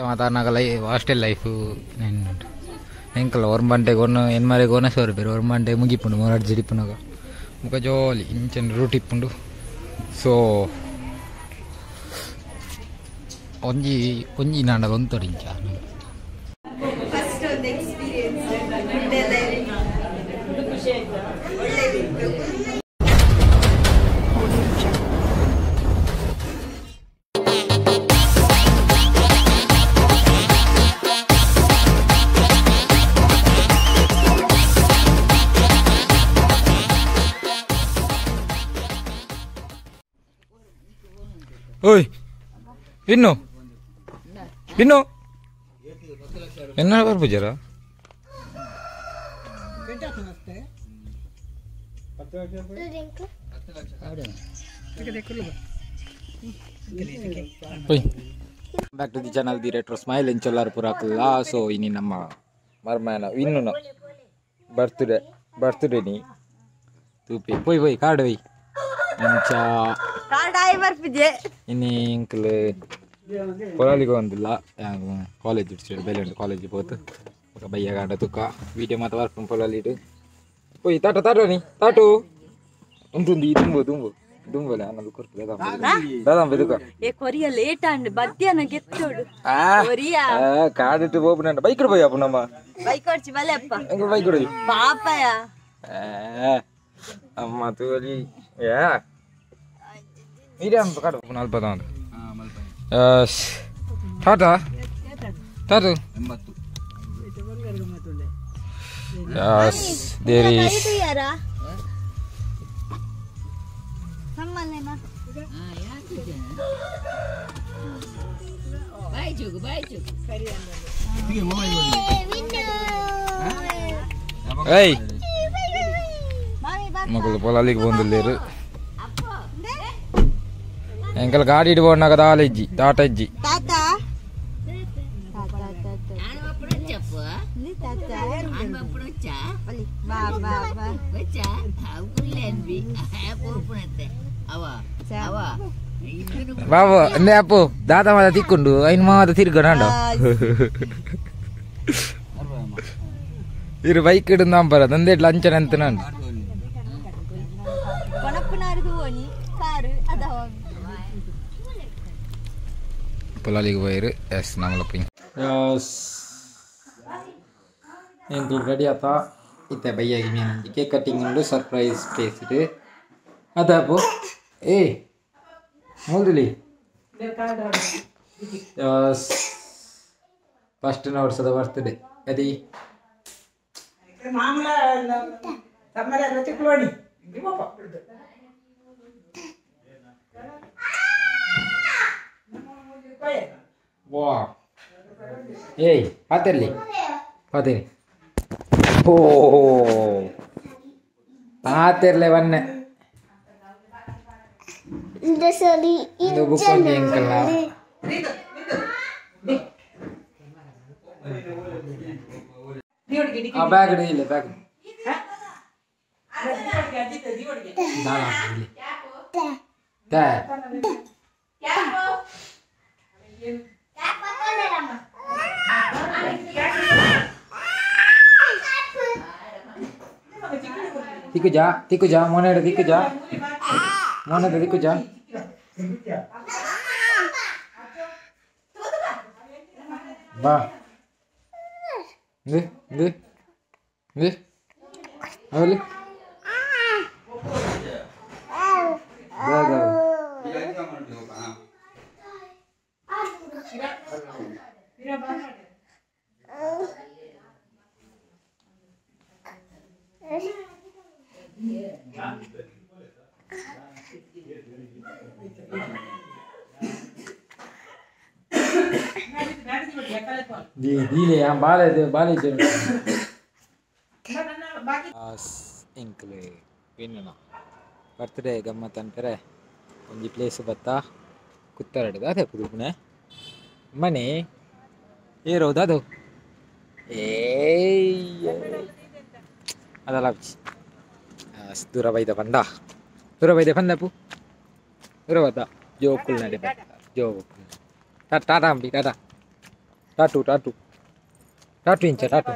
ಮಾತಾಡ್ನಾಗ hostel life ಎಂಕಲ್ಲ ಒರ್ಮಂಟೆ ಕೊನ್ನು ಎನ್ಮಾರೆ ಕೊನೆ ಸೋರ್ಪೇರು ಒರ್ಮಂಟೆ ಮುಗಿಪುಂಡು ಮೊರಾಡ್ ಜಿಡಿಪುನಾಗ ಮುಖ ಜೋಲಿ ಇಂಚನ್ ರೂಟಿಪ್ಪುಂಡು so ಒಂಜಿ ಒಂಜಿ ನಾಂಡ ಒಂತೊಡಿ ಇಂಚ ಓಯ್ ಇನ್ನು ಇನ್ನು ಎನ್ನ ಬರ್ಪುಜಾರ back to the channel the retro smile ಎಂಚೊಲ್ಲಾರು ಪುರಾಕಲ್ಲ ಸೊ ಇನಿ ನಮ್ಮ ಮರ್ಮನ ಇನ್ನು ಬರ್ತ್ಡೇ ನೀ ತೂಪಿ ಪೋಯ್ ಪೋಯ್ ಕಾರ್ಡ್ ಒಯ್ ಇಂಚ ಇನ್ನಿ ಇಂಕಲ್ పొలాలికి వందిಲ್ಲ కాలేజ్ ఇటు బయలుండి కాలేజ్ పోతు ఒక బయ్య గంట తుక్క వీటి మాత వరకు పొలాలు ఇటు పోయి తాటని తాటు ఉంటుంది దుంబు దుంబు దుంబులే అన్నది కొరకు దాదాం వెతుక లేట్ అండి మధ్యాహ్నం గెత్తోడు కాడిట్టు పోపునంట బైక్ పోయి అప్పునమ్మా బైక్ వచ్చి వలేప్ప ఇంకో బైక్ పాపయా అమ్మ తోలి మీరే కడుపు 40 Tata tattoo yes there is hey మగలు పొలాలికి పోందులేరు ఎంకల్ గాడి ఇటు పోన్నా కదా ఆలెజ్జి తాటజ్జి బాబు అందే అప్పు దాత మాద తిక్కుండు ఆయన మాద తిరిగడాండ ఇరు బైక్ ఇడుందాం పర దందే ఇట్లా అంచన ఎంతనండి పొలాలికి పోయారు ఎస్ నమ్మల పోయి నేను రెడీ అవుతా ఇతే భయ్యాకి మేము కేక్ కటింగ్ ఉండు సర్ప్రైజ్ చేసి అదాపు ఏ ముందులి ఫస్ట్ నోట్స్ బర్త్డే అది వా ఏయ్ పాతర్లి పాతేరి ఓ పాతర్లే వన్నే Dasari ಇದು ಬುಕ್ಕೊಂಡಿ ಅಂಕಲ್ ಆ ಬ್ಯಾಗ್ ಇಲ್ಲ ಬ್ಯಾಗ್ ದಾನಾ ಇಲ್ಲಿ ತಾ ತಿಕ್ಕು ಜಾ ಮೊನೆ ದಿಕ್ಕು ಜಾ ಮೊನೆ ದಿಕ್ಕು ಜಾ ಬಾ ಅವಲಿ दीले हम बाले इंकले विन्ना बर्थडे गम्मत अंतरे ಒಂಜಿ ಪ್ಲೇಸ್ ಬತ್ತಾ ಕುತ್ತರಡ್ಗ ಅದೇ ಪುದುಪುನೆ ಮನೆ ಏರೋದು ಅದು ಏಯ್ ಅದಲ್ಲ ದೂರ ಬೈದ ಬಂದ ಪು ದೂರ ಬದ್ದ ಜೋಕುಲ್ ನಡೆ ಜೋ ಟಾಟಾ ಅಂಬಿ ಟಾಟಾ ಟಾಟು ಇಂಚ ಟಾಟು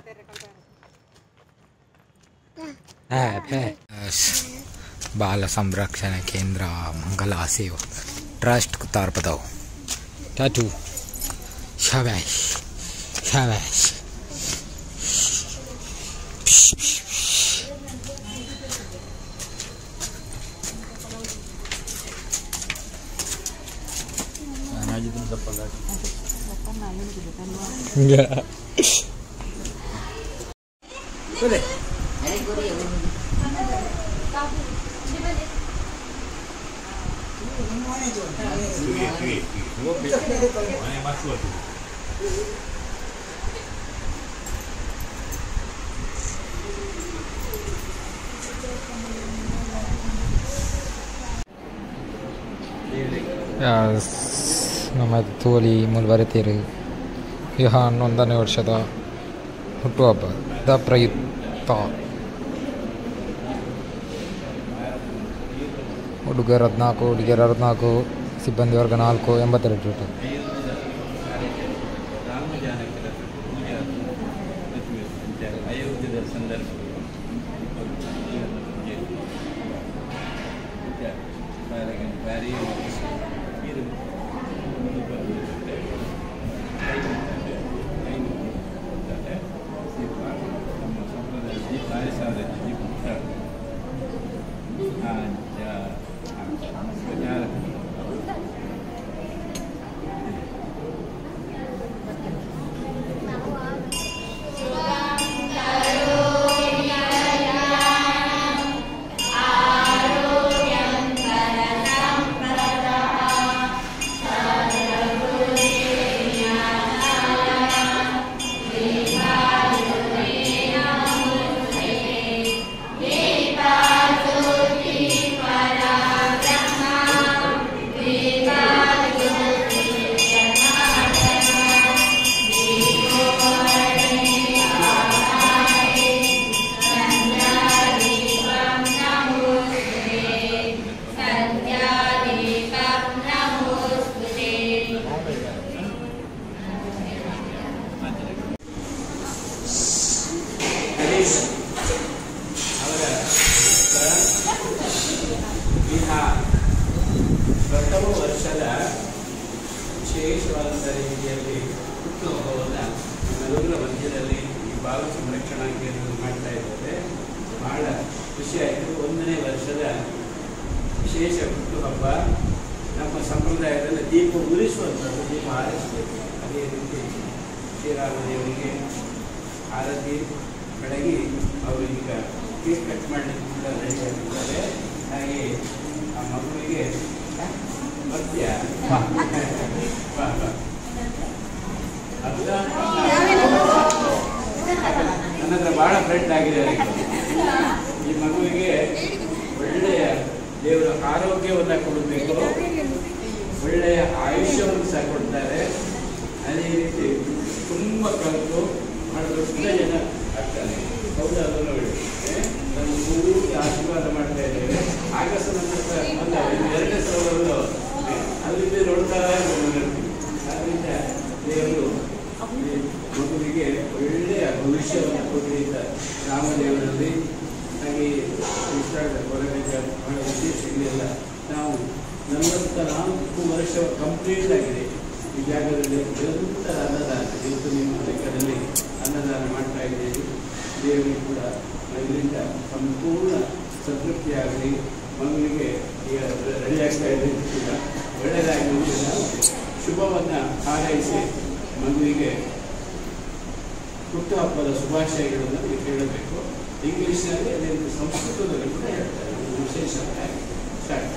ಬಾಲ ಸಂರಕ್ಷಣಾ ಕೇಂದ್ರ ಮಂಗಲ ಸೇವಾ ಟ್ರಸ್ಟ್ ಕುತ್ತಾರ್ ಪದಾವ್ ಟಾಟು ಶಾಬಾಷ್ ನಮ್ಮ ತೋಲಿ ಮುಲ್ಬರಿತೀರಿ ಈ 11ನೇ ವರ್ಷದ ಹುಟ್ಟುಹಬ್ಬದ ಪ್ರಯುಕ್ತ ಹುಡುಗರು 14 ಹುಡುಗಿಯರು 14 ಸಿಬ್ಬಂದಿ ವರ್ಗ 4 82 ರೂಪಾಯಿ. ಪ್ರಥಮ ವರ್ಷದ ವಿಶೇಷವಾದಂಥ ರೀತಿಯಲ್ಲಿ ಹುಟ್ಟುಹಬ್ಬವನ್ನು ನಮ್ಮೆಲ್ಲರ ಮಧ್ಯದಲ್ಲಿ ಈ ಬಾಲ ಸಂರಕ್ಷಣಾ ಕೇಂದ್ರದಲ್ಲಿ ಮಾಡ್ತಾ ಇದ್ದಾರೆ. ಬಹಳ ಖುಷಿಯಾಯಿತು. 1ನೇ ವರ್ಷದ ವಿಶೇಷ ಹುಟ್ಟುಹಬ್ಬ. ನಮ್ಮ ಸಂಪ್ರದಾಯದಲ್ಲಿ ದೀಪ ಉರಿಸುವಂಥದ್ದು, ದೀಪ ಆರಿಸಬೇಕು. ಅದೇ ರೀತಿ ಶ್ರೀರಾಮದೇವರಿಗೆ ಆರತಿ ಬೆಳಗಿ ಅವರು ಈಗ ಕೇಕ್ ಕಟ್ ಮಾಡಲಿಕ್ಕೆ ಕೂಡ ರೆಡಿ ಆಗಿದ್ದಾರೆ. ಹಾಗೆ ಆ ಮಗುವಿಗೆ ಮಧ್ಯ ನನ್ನ ಹತ್ರ ಬಹಳ ಫ್ರೆಂಡ್ ಆಗಿದ್ದಾರೆ. ಈ ಮಗುವಿಗೆ ಒಳ್ಳೆಯ ದೇವರ ಆರೋಗ್ಯವನ್ನು ಕೊಡಬೇಕು, ಒಳ್ಳೆಯ ಆಯುಷ್ಯವನ್ನು ಸಹ ಕೊಡ್ತಾರೆ. ಅದೇ ರೀತಿ ತುಂಬ ಕಲಿತು ಬಹಳ ದೊಡ್ಡ ಜನ ಆಗ್ತಾರೆ. ಹೌದು, ಅದನ್ನು ನೋಡಿ ನಮ್ಮ ಪೂರ್ತಿ ಆಶೀರ್ವಾದ ಮಾಡ್ತಾ ಇದ್ದೇವೆ. ಆಗಸ್ಟ್ ನಂತರ 2ನೇ ಸಲವನ್ನು ಅಲ್ಲಿಂದ ನೋಡ್ತಾ ಇರ್ತೀವಿ. ಆದ್ದರಿಂದ ದೇವರು ಮಗುವಿಗೆ ಒಳ್ಳೆಯ ಭವಿಷ್ಯವನ್ನು ಕೊಡಲಿ ಅಂತ ರಾಮದೇವರಲ್ಲಿ ಹಾಗೆ ಹೊರಗಡೆ ಬಹಳ ವಿಶೇಷಗಳಿಲ್ಲ. ನಾವು 44 ವರ್ಷ ಕಂಪ್ಲೀಟ್ ಆಗಿದೆ ಈ ಜಾಗದಲ್ಲಿ. ನಿರಂತರ ಅನ್ನದಾನ, ಇವತ್ತು ನಿಮ್ಮ ಲೆಕ್ಕದಲ್ಲಿ ಅನ್ನದಾನ ಮಾಡ್ತಾ ಇದ್ದೀವಿ. ದೇವರಿಗೆ ಕೂಡ ಇದರಿಂದ ಸಂಪೂರ್ಣ ಸಂತೃಪ್ತಿಯಾಗಲಿ. ಮಗುವಿಗೆ ಈಗ ರೆಡಿ ಆಗ್ತಾ ಇದೆ, ಕೂಡ ಒಳ್ಳೆಯದಾಗಿ ನಾವು ಶುಭವನ್ನು ಹಾರೈಸಿ ಮಗುವಿಗೆ ಹುಟ್ಟುಹಬ್ಬದ ಶುಭಾಶಯಗಳನ್ನು ಹೇಳಬೇಕು. ಇಂಗ್ಲೀಷ್ನಲ್ಲಿ ಅದೇ ಸಂಸ್ಕೃತದಲ್ಲಿ ಕೂಡ ಹೇಳ್ತಾರೆ. ವಿಶೇಷ ಸ್ಟಾರ್ಟ್.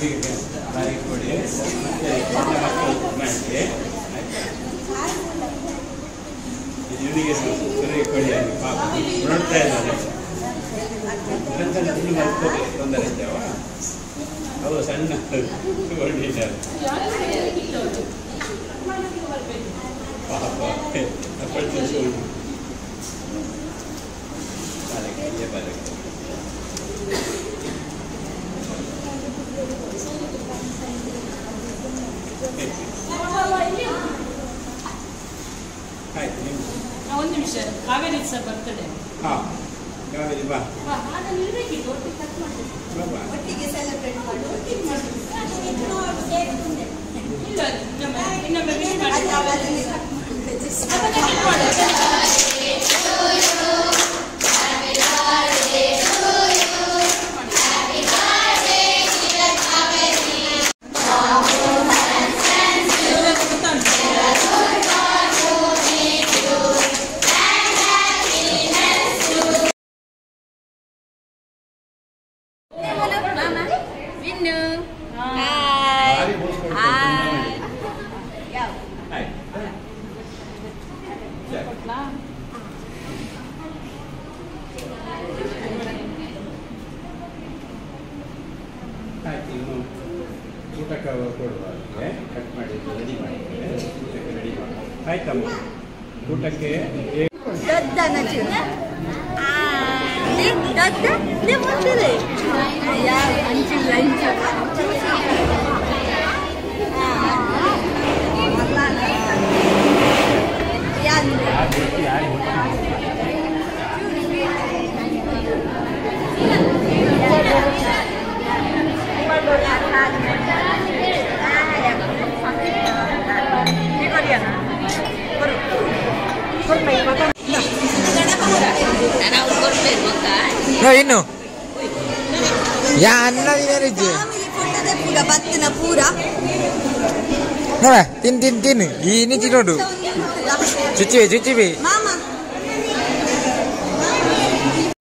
ಮಗುವಿಗೆ ಬಾಯಿ ಕೊಡಿ ಮತ್ತೆ ಮಕ್ಕಳು ಮಾಡಿ ಇವನಿಗೆ ಸರಿ ಕೊಡಿ ಅಲ್ಲಿ ಪಾಪ ನೋಡ್ತಾ ಇದ್ದಾರೆ ತಿಂಡಿ ಮಲ್ಕೋಬೇಕು ತೊಂದರೆ ಇದ್ದಾವ ಅವು ಸಣ್ಣ ಹೊರಟಿದ್ದಾರೆ ಪಾಪ ಒಂದು ನಿಮಿಷ ಕಾವೇರಿ ಸರ್ ಬರ್ತಡೆ. ಹಾಂ ಕಾವೇರಿ ಬಾ ಒಟ್ಟಿಗೆ ಸೆಲೆಬ್ರೇಟ್ ಮಾಡಿ ಇನ್ನೊಮ್ಮೆ ವಿಶ್ ಮಾಡಿ. ಆಯ್ತು ಇನ್ನು ಊಟಕ್ಕೆ ಕೊಡುವ ಕಟ್ ಮಾಡಿ ರೆಡಿ ಮಾಡಿದ್ದೇವೆ ಊಟಕ್ಕೆ ರೆಡಿ ಮಾಡಿ ಆಯ್ತಮ್ಮ ಊಟಕ್ಕೆ ದದ್ದನ ಚೂರ ದದ್ದ ಮುಂದೆ ಯಾರು ಅಂಚಿಲ್ಲ ಇನ್ನು ಯಾ ಅನ್ನ ಪೂರ ಬತ್ತಿನ ಪೂರ ನೋಡ ತಿನ್ನು ಈ ನಿಚ್ಚಿ ನೋಡು ಚುಚ್ಚಿವೆ ಮಾಮ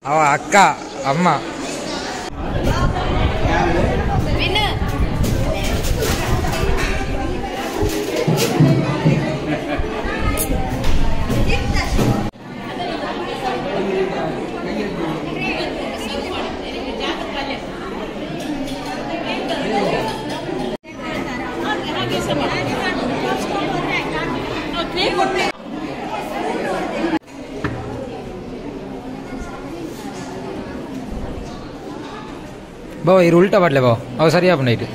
ಅವ ಅಕ್ಕ ಅಮ್ಮ ಬಾವ ಇರು ಉಲ್ಟಾ ಮಾಡ್ಲೆ ಬಾವ ಅವ ಸರಿ ಆಪುಂಡು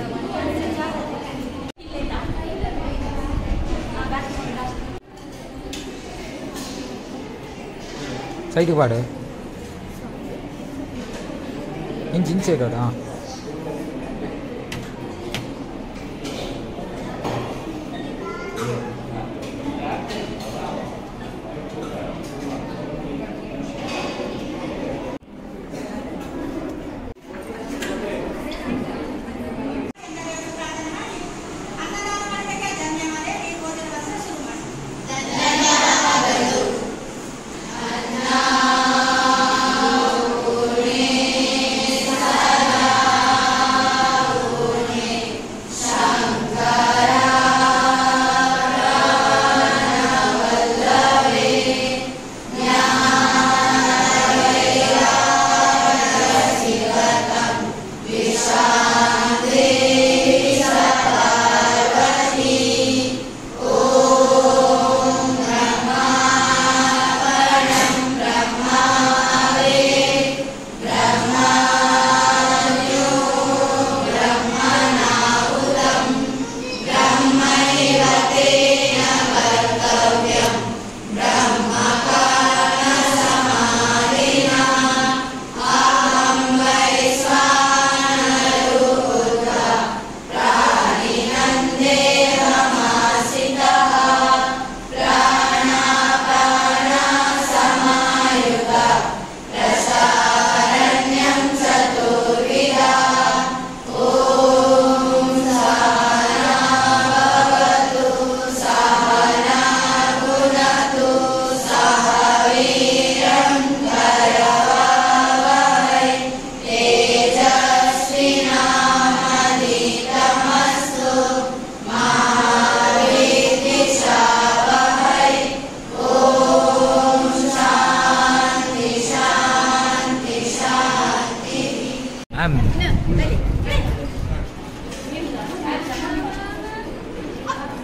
ಸೈಡ್ ಪಾಡು ಇಂಚ್ ಸೈಡ್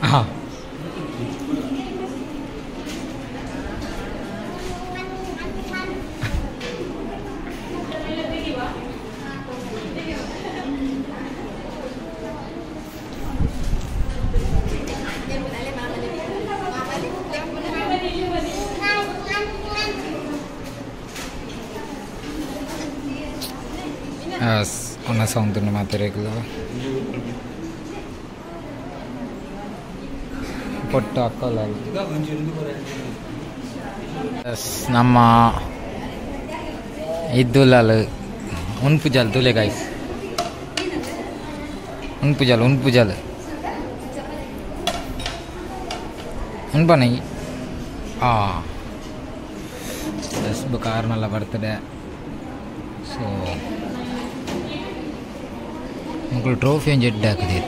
ಹಾಂ una sound ಮಾತಾಡೋಕ್ಕಿಲ್ಲ ಪೊಟ್ಟ ಹಾಕಲ್ಲ ನಮ್ಮ ಇದ್ದುಲಾಲ್ ಉನ್ಪುಜಾಲ್ ತುಲೆ ಗಾಯ್ಸ್ ಉನ್ಪುಜಾಲ್ ಉನ್ಪನೈ ಎಸ್ ಕಾರ್ನಲ್ಲ ಬರ್ತಡೆ ಸೊ ಮಕ್ಕಳು ಟ್ರೋಫಿ ಒಂದು ಜಡ್ಡು ಹಾಕಿದೆ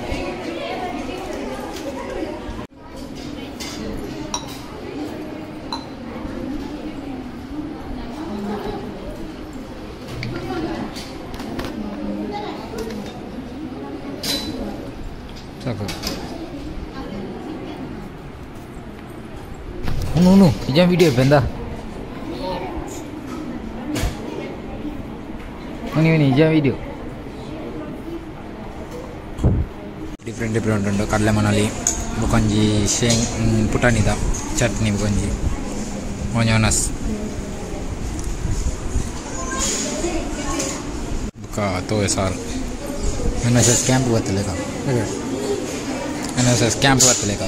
ಸಾಕು ಹ್ಞೂ ನಿಜ ವಿಡಿಯೋ ಬಂದ ನೀವು ನಿಜ ವಿಡಿಯೋ ಡಿಫ್ರೆಂಟ್ ಉಂಟು ಕಡಲೆ ಮನಲ್ಲಿ ಬುಕೊಂಜಿ ಪುಟಾಣಿದ ಚಟ್ನಿ ಬುಕೊಂಜಿ ಒನಸ್ ಬುಕ್ಕ ತೋವೆ ಸಾರು NSS ಕ್ಯಾಂಪ್ ಬರ್ತಲೇಕ NSS ಕ್ಯಾಂಪ್ ಬರ್ತಲೇಕ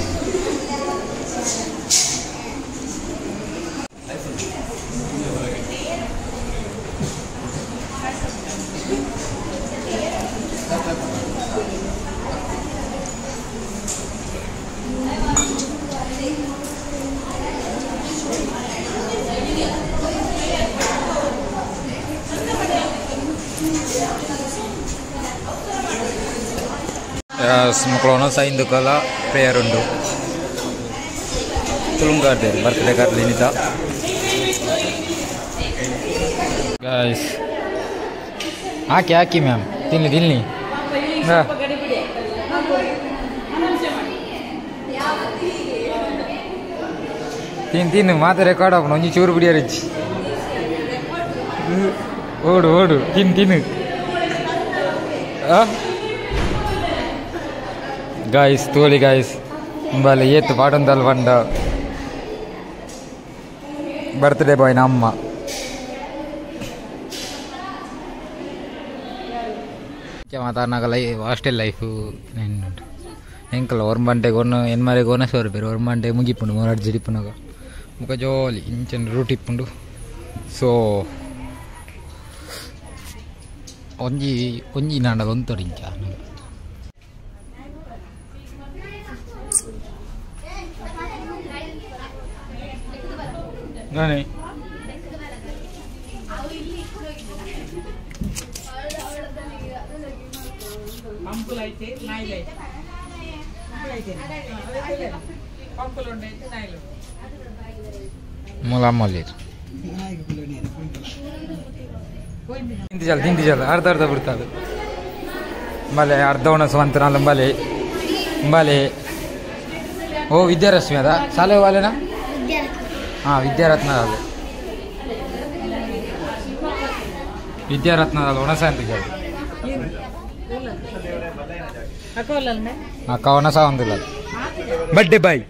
ಮಕ್ಕಳು ಸೈಂದು ಕಾಲ ಪ್ರೇಯರ್ ಉಂಟು ತುಳುಂಗಾರ್ದೆ ಬರ್ತ್ಡೇ ಕಾರ್ಲಿ ನಿತ ಗಾಯ್ಸ್ ಹಾಕಿ ಮ್ಯಾಮ್ ತಿನ್ನಿ ತಿನ್ನು ಮಾತು ರೆಕಾರ್ಡ್ ಆಪಣ ಒಂಜಿ ಚೂರು ಬಿಡಿಯಾರಿಚ್ಚಿ ಓಡು ತಿನ್ನು ಗಾಯ್ಸ್ ತೋಳಿ ಗಾಯ್ಸ್ ಬಲೆ ಏತು ಪಾಡೊಂದಲ್ ಬಂಡ ಬರ್ತ್ಡೇ ಬಾಯ್ ನಮ್ಮ ಮಾತಾಡ್ನಾಗ ಹಾಸ್ಟೆಲ್ ಲೈಫು ಎಂಕಲ್ಲ ಒರ್ಮಂಟೆಗೆ ಒನ್ನು ಎನ್ಮಾರಿಗೆ ಒನ ಸಾವಿರ ರೂಪಾಯಿ ಒರ್ಮಂಟೆ ಮುಗಿಪುಂಡು ಮೂರಾಡು ಜಿಡಿಪುನಾಗ ಮುಖ ಜೋಲಿ ಇಂಚನ್ ರೂಟ್ ಇಪ್ಪುಂಡು ಸೊ ಒಂಜಿ ನಾಡದ ಒಂತೊಡು ಇಂಚ ನಾನೇ ಮುಲಾಮಲ್ಲಿ ತಿಂತಿಜಲ್ಲ ಅರ್ಧ ಬಿಡ್ತದೆ ಬಲೆ ಅರ್ಧ ಉಣಸುವಂತ ಬಲೆ ಓ ವಿದ್ಯಾರಶ್ಮಿ ಅದ ಶಾಲೆ ವಾಲೆನಾ ಹಾಂ ವಿದ್ಯಾರತ್ನದಲ್ಲಿ ಒಣಸ ಅಂತಿದ್ದೆ ಅಕ್ಕ ಒಣಸ ಒಂದಿಲ್ಲ ಬರ್ಡೇ ಬಾಯ್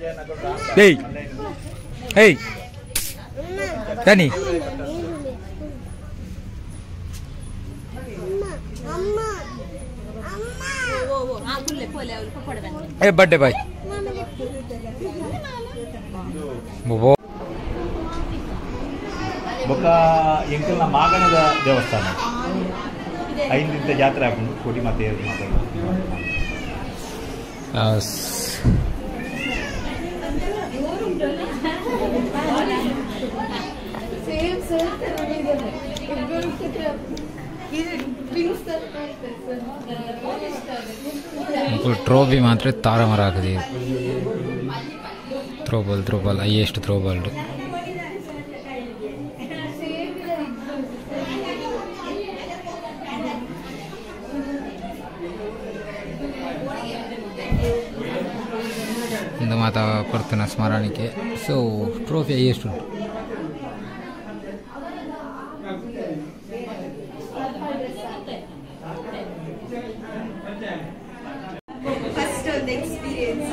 ಏಯ್ ಬನ್ನಿ ಬರ್ಡೇ ಬಾಯ್ ಬೊಕ್ಕ ಎಂಕಲ್ನ ಮಾಗಣದ ದೇವಸ್ಥಾನ 5 ದಿನದ ಜಾತ್ರೆ ಹಾಕೊಂಡು ಕೋಟಿ ಮತ್ತೆ ಟ್ರೋಫಿ ಮಾತ್ರ ತಾರಮರ ಹಾಕಿದೆ ಥ್ರೋಬಾಲ್ ಹೈಯೆಸ್ಟ್ ಥ್ರೋಬಾಲ್ ಒಂದು ಮಾತ ಕೊಡ್ತೇನೆ ಸ್ಮರಣೆಗೆ. ಸೊ ಟ್ರೋಫಿ ಎಷ್ಟು ಉಂಟು? ಫಸ್ಟ್ ಒಂದು ಎಕ್ಸ್ಪೀರಿಯನ್ಸ್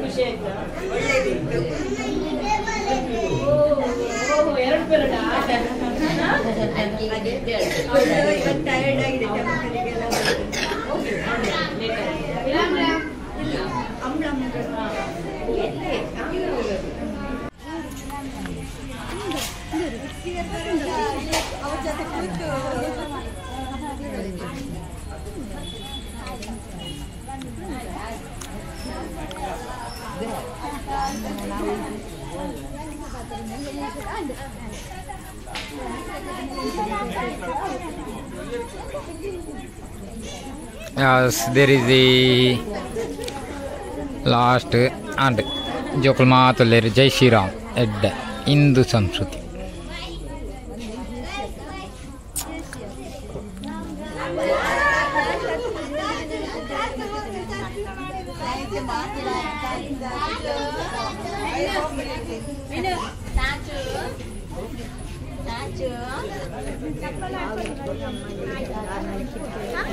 ಖುಷಿ ಆಯ್ತಾ? ಒಳ್ಳೆದಿತ್ತು. ಎರಡು ಪೇರಡ ಇವತ್ತು ಟಯರ್ಡ್ ಆಗಿದೆ ಟೆಂಪಲಿಗೆಲ್ಲ ಅವ್ರ ಜೊತೆ ಕೂತು Yes, there is the last and ಜೋಕುಲ್ ಮಾತುಲ್ಲೇರು ಜೈ ಶ್ರೀರಾಮ್ ಎಡ್ಡ ಹಿಂದೂ ಸಂಸ್ಕೃತಿ.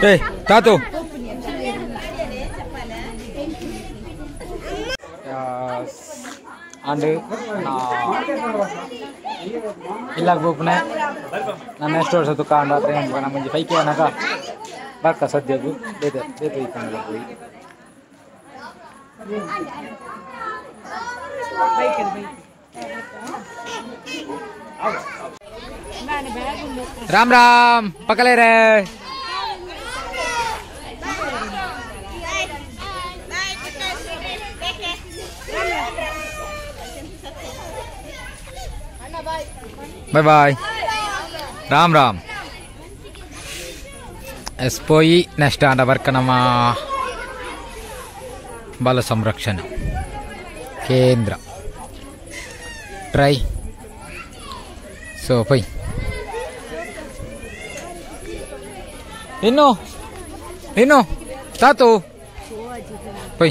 ಏ ತಾತು ಅಂಡ್ ಇಲ್ಲಾಗ ಬೋಪನೆ ನನ್ನ ಎಷ್ಟು ವರ್ಷ ತುಕ ಅಂಡ ನಮ್ಮ ಮುಂಜೆ ಪೈಕಿ ಅನ್ನಕ ಬರ್ಕ ಸದ್ಯದು ಬೇತೆ ಬೇತೆ ಇತ್ತಂದ್ರೆ ಹೋಗಿ राम राम पकले रे बाय बाय राम राम एस्पोई नेक्स्ट आंड वर्क नम बाल संरक्षण केंद्र ट्राई सो पै इन्नो तातू पै